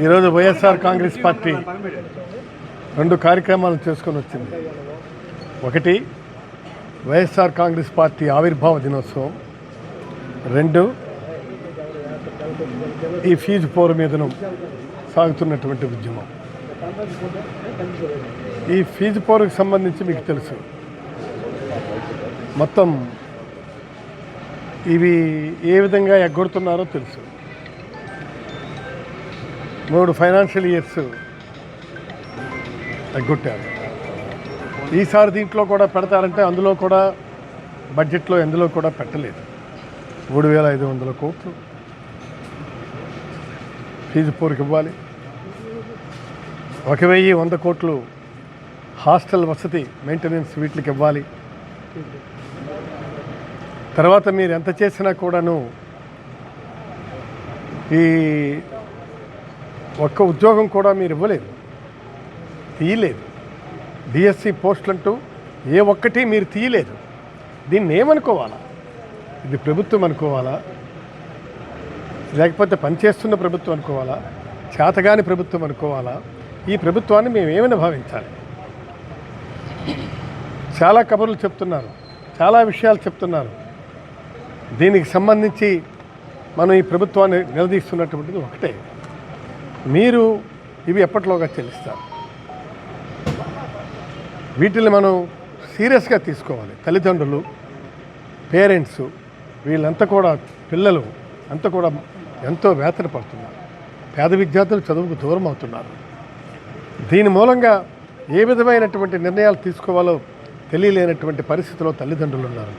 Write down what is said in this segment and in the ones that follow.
ఈరోజు వైఎస్ఆర్ కాంగ్రెస్ పార్టీ రెండు కార్యక్రమాలు చేసుకొని వచ్చింది. ఒకటి వైఎస్ఆర్ కాంగ్రెస్ పార్టీ ఆవిర్భావ దినోత్సవం, రెండు ఈ ఫీజు పోరు మీదను సాగుతున్నటువంటి ఉద్యమం. ఈ ఫీజు పోరుకు సంబంధించి మీకు తెలుసు, మొత్తం ఇవి ఏ విధంగా ఎగ్గొడుతున్నారో తెలుసు. 3 ఫైనాన్షియల్ ఇయర్స్ ఎగ్గొట్టారు. ఈసారి దీంట్లో కూడా పెడతారంటే అందులో కూడా బడ్జెట్లో ఎందులో కూడా పెట్టలేదు. 3,500 కోట్లు ఫీజు పోరుకి ఇవ్వాలి. 1,100 కోట్లు హాస్టల్ వసతి మెయింటెనెన్స్ వీటికి ఇవ్వాలి. తర్వాత మీరు ఎంత చేసినా కూడాను ఈ ఒక్క ఉద్యోగం కూడా మీరు ఇవ్వలేదు, తీయలేదు. డిఎస్సి పోస్టులు అంటూ ఏ ఒక్కటి మీరు తీయలేదు. దీన్ని ఏమనుకోవాలా? ఇది ప్రభుత్వం అనుకోవాలా, లేకపోతే పనిచేస్తున్న ప్రభుత్వం అనుకోవాలా, చేతగాని ప్రభుత్వం అనుకోవాలా? ఈ ప్రభుత్వాన్ని మేము ఏమైనా భావించాలి? చాలా కబుర్లు చెప్తున్నారు, చాలా విషయాలు చెప్తున్నారు. దీనికి సంబంధించి మనం ఈ ప్రభుత్వాన్ని నిలదీస్తున్నటువంటిది ఒకటే, మీరు ఇవి ఎప్పటిలోగా చెల్లిస్తారు. వీటిని మనం సీరియస్గా తీసుకోవాలి. తల్లిదండ్రులు, పేరెంట్స్, వీళ్ళంతా కూడా, పిల్లలు అంతా కూడా ఎంతో వేతన పడుతున్నారు. పేద విద్యార్థులు చదువుకు దూరం అవుతున్నారు. దీని మూలంగా ఏ విధమైనటువంటి నిర్ణయాలు తీసుకోవాలో తెలియలేనటువంటి పరిస్థితిలో తల్లిదండ్రులు ఉన్నారు.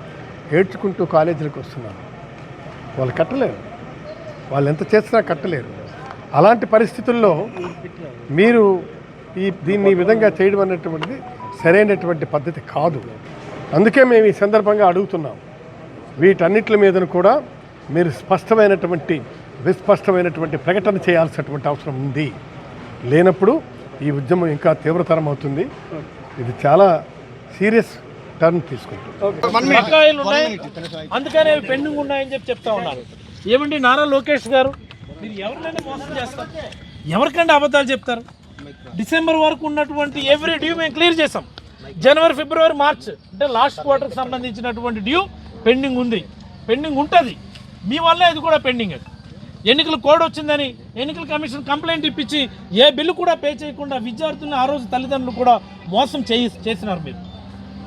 ఏడ్చుకుంటూ కాలేజీలకు వస్తున్నారు. వాళ్ళు కట్టలేరు, వాళ్ళు ఎంత చేసినా కట్టలేరు. అలాంటి పరిస్థితుల్లో మీరు దీన్ని ఈ విధంగా చేయడం అనేటువంటిది సరైనటువంటి పద్ధతి కాదు. అందుకే మేము ఈ సందర్భంగా అడుగుతున్నాం, వీటన్నిటి మీదను కూడా మీరు విస్పష్టమైనటువంటి ప్రకటన చేయాల్సినటువంటి అవసరం ఉంది. లేనప్పుడు ఈ ఉద్యమం ఇంకా తీవ్రతరం అవుతుంది. ఇది చాలా సీరియస్ టర్న్ తీసుకుంటుంది. అందుకనే పెండింగ్ ఉన్నాయని చెప్తా ఉన్నారు. ఏమండి నారా లోకేష్ గారు, మీరు ఎవరినైనా మోసం చేస్తారు, ఎవరికంటే అబద్ధాలు చెప్తారు? డిసెంబర్ వరకు ఉన్నటువంటి ఎవ్రీ డ్యూ మేము క్లియర్ చేసాం. జనవరి, ఫిబ్రవరి, మార్చ్ అంటే లాస్ట్ క్వార్టర్కి సంబంధించినటువంటి డ్యూ పెండింగ్ ఉంది, పెండింగ్ ఉంటుంది. మీ వల్ల ఇది కూడా పెండింగ్. అది ఎన్నికల కోడ్ వచ్చిందని ఎన్నికల కమిషన్ కంప్లైంట్ ఇప్పించి ఏ బిల్లు కూడా పే చేయకుండా విద్యార్థులను ఆ రోజు తల్లిదండ్రులు కూడా మోసం చేసినారు మీరు.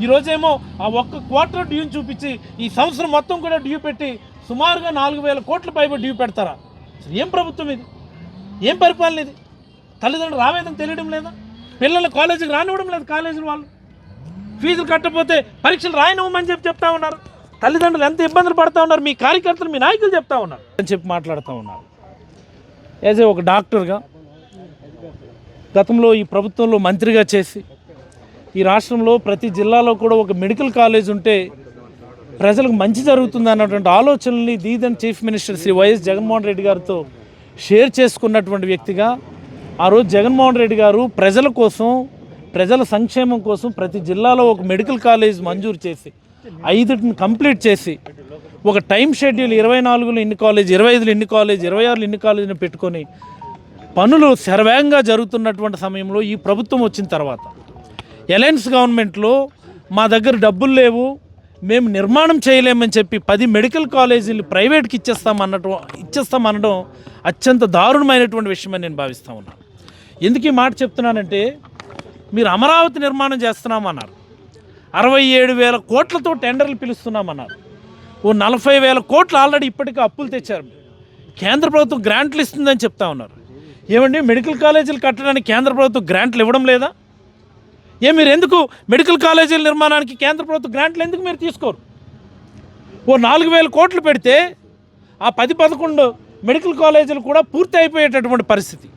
ఈరోజేమో ఆ ఒక్క క్వార్టర్ డ్యూని చూపించి ఈ సంవత్సరం మొత్తం కూడా డ్యూ పెట్టి సుమారుగా 4,000 కోట్ల పైబడి డ్యూ పెడతారా? ఏం ప్రభుత్వం ఇది? ఏం పరిపాలన ఇది? తల్లిదండ్రులు రావేదని తెలియడం లేదా? పిల్లలు కాలేజీకి రానివ్వడం లేదు. కాలేజీలు వాళ్ళు ఫీజులు కట్టకపోతే పరీక్షలు రాయనివ్వమని చెప్తా ఉన్నారు. తల్లిదండ్రులు ఎంత ఇబ్బందులు పడుతూ ఉన్నారు. మీ కార్యకర్తలు, మీ నాయకులు చెప్తా ఉన్నారు అని చెప్పి మాట్లాడుతూ ఉన్నారు. యాజ్ ఏ ఒక డాక్టర్గా గతంలో ఈ ప్రభుత్వంలో మంత్రిగా చేసి ఈ రాష్ట్రంలో ప్రతి జిల్లాలో కూడా ఒక మెడికల్ కాలేజ్ ఉంటే ప్రజలకు మంచి జరుగుతుంది అన్నటువంటి ఆలోచనల్ని దీదన్ chief minister Shri YS Jaganmohan Reddy గారితో షేర్ చేసుకున్నటువంటి వ్యక్తిగా ఆ రోజు జగన్మోహన్ రెడ్డి గారు ప్రజల కోసం, ప్రజల సంక్షేమం కోసం ప్రతి జిల్లాలో ఒక మెడికల్ కాలేజ్ మంజూరు చేసి 5 కంప్లీట్ చేసి ఒక టైం షెడ్యూల్ 24లో ఇన్ని కాలేజ్, 25లో ఇన్ని కాలేజ్, 26లో ఇన్ని కాలేజీని పెట్టుకొని పనులు శరవేగంగా జరుగుతున్నటువంటి సమయంలో ఈ ప్రభుత్వం వచ్చిన తర్వాత అలయన్స్ గవర్నమెంట్లో మా దగ్గర డబ్బులు లేవు, మేము నిర్మాణం చేయలేమని చెప్పి 10 మెడికల్ కాలేజీలు ప్రైవేట్కి ఇచ్చేస్తామనడం అత్యంత దారుణమైనటువంటి విషయమని నేను భావిస్తూ ఉన్నాను. ఎందుకు ఈ మాట చెప్తున్నానంటే, మీరు అమరావతి నిర్మాణం చేస్తున్నామన్నారు, 67,000 కోట్లతో టెండర్లు పిలుస్తున్నామన్నారు. 40,000 కోట్లు ఆల్రెడీ ఇప్పటికే అప్పులు తెచ్చారు. కేంద్ర ప్రభుత్వం గ్రాంట్లు ఇస్తుందని చెప్తా ఉన్నారు. ఏమండి, మెడికల్ కాలేజీలు కట్టడానికి కేంద్ర ప్రభుత్వం గ్రాంట్లు ఇవ్వడం లేదా? మీరు ఎందుకు మెడికల్ కాలేజీల నిర్మాణానికి కేంద్ర ప్రభుత్వ గ్రాంట్లు ఎందుకు మీరు తీసుకోరు? 4,000 కోట్లు పెడితే ఆ 10-11 మెడికల్ కాలేజీలు కూడా పూర్తి అయిపోయేటటువంటి పరిస్థితి.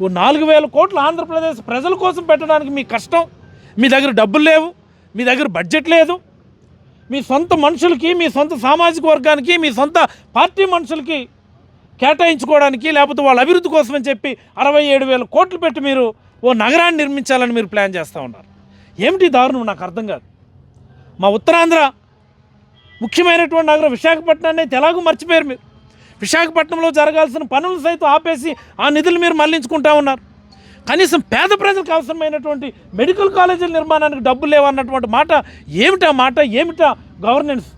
4,000 కోట్లు ఆంధ్రప్రదేశ్ ప్రజల కోసం పెట్టడానికి మీ కష్టం. మీ దగ్గర డబ్బులు లేవు, మీ దగ్గర బడ్జెట్ లేదు. మీ సొంత మనుషులకి, మీ సొంత సామాజిక వర్గానికి, మీ సొంత పార్టీ మనుషులకి కేటాయించుకోవడానికి, లేకపోతే వాళ్ళ అభివృద్ధి కోసం అని చెప్పి 67,000 కోట్లు పెట్టి మీరు నగరాన్ని నిర్మించాలని మీరు ప్లాన్ చేస్తూ ఉన్నారు. ఏమిటి దారుణం? నాకు అర్థం కాదు. మా ఉత్తరాంధ్ర ముఖ్యమైనటువంటి నగరం విశాఖపట్నాన్ని అయితే ఎలాగో మర్చిపోయారు మీరు. విశాఖపట్నంలో జరగాల్సిన పనులు సైతం ఆపేసి ఆ నిధులు మీరు మళ్లించుకుంటా ఉన్నారు. కనీసం పేద ప్రజలకు అవసరమైనటువంటి మెడికల్ కాలేజీల నిర్మాణానికి డబ్బులు లేవన్నటువంటి మాట ఏమిటా మాట, ఏమిటా గవర్నెన్స్?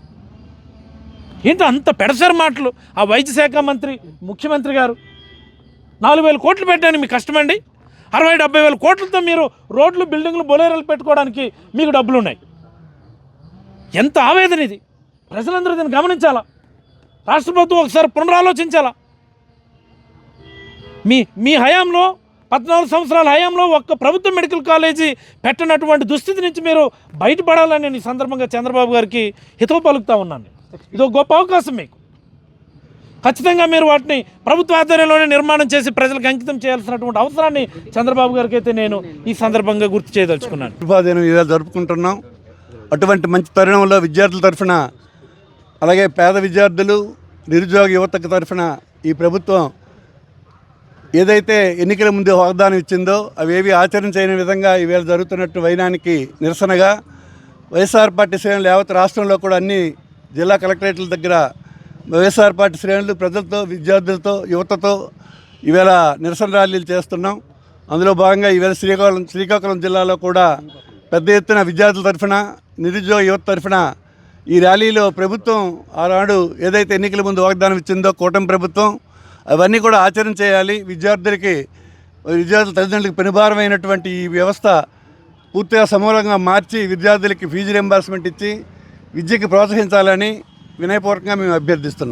ఏంటో అంత పెడసరి మాటలు. ఆ వైద్య శాఖ మంత్రి, ముఖ్యమంత్రి గారు 4,000 కోట్లు పెట్టడానికి మీకు కష్టమండి. 60-70 వేల కోట్లతో మీరు రోడ్లు, బిల్డింగ్లు, బొలేరోలు పెట్టుకోవడానికి మీకు డబ్బులు ఉన్నాయి. ఎంత ఆవేదన ఇది! ప్రజలందరూ దీన్ని గమనించాలా. రాష్ట్ర ప్రభుత్వం ఒకసారి పునరాలోచించాలా. మీ హయాంలో 14 సంవత్సరాల హయాంలో ఒక్క ప్రభుత్వ మెడికల్ కాలేజీ పెట్టనటువంటి దుస్థితి నుంచి మీరు బయటపడాలని నేను ఈ సందర్భంగా చంద్రబాబు గారికి హితవు పలుకుతా ఉన్నాను. ఇది ఒక గొప్ప అవకాశం మీకు. ఖచ్చితంగా మీరు వాటిని ప్రభుత్వ ఆధ్వర్యంలోనే నిర్మాణం చేసి ప్రజలకు అంకితం చేయాల్సినటువంటి అవసరాన్ని చంద్రబాబు గారికి అయితే నేను ఈ సందర్భంగా గుర్తు చేయదలుచుకున్నాను. ప్రతిభాదినం ఈవేళ జరుపుకుంటున్నాం. అటువంటి మంచి తరుణంలో విద్యార్థుల తరఫున, అలాగే పేద విద్యార్థులు, నిరుద్యోగ యువతకు తరఫున ఈ ప్రభుత్వం ఏదైతే ఎన్నికల ముందు వాగ్దానం ఇచ్చిందో అవేవి ఆచరించని విధంగా ఈవేళ జరుగుతున్నట్టు వైనానికి నిరసనగా వైఎస్ఆర్ పార్టీ శ్రేణులు యావత్ రాష్ట్రంలో కూడా అన్ని జిల్లా కలెక్టరేట్ల దగ్గర వైఎస్ఆర్ పార్టీ శ్రేణులు ప్రజలతో, విద్యార్థులతో, యువతతో ఈవేళ నిరసన ర్యాలీలు చేస్తున్నాం. అందులో భాగంగా ఈవేళ శ్రీకాకుళం జిల్లాలో కూడా పెద్ద ఎత్తున విద్యార్థుల తరఫున, నిరుద్యోగ యువత తరఫున ఈ ర్యాలీలో ప్రభుత్వం ఆనాడు ఏదైతే ఎన్నికల ముందు వాగ్దానం ఇచ్చిందో కూటమి ప్రభుత్వం అవన్నీ కూడా ఆచరణ చేయాలి. విద్యార్థుల తల్లిదండ్రులకు పెనుభారమైనటువంటి ఈ వ్యవస్థ పూర్తిగా సమూలంగా మార్చి విద్యార్థులకి ఫీజు రింబర్స్మెంట్ ఇచ్చి విద్యకి ప్రోత్సహించాలని వినయపూర్వకంగా మేము అభ్యర్థిస్తున్నాం.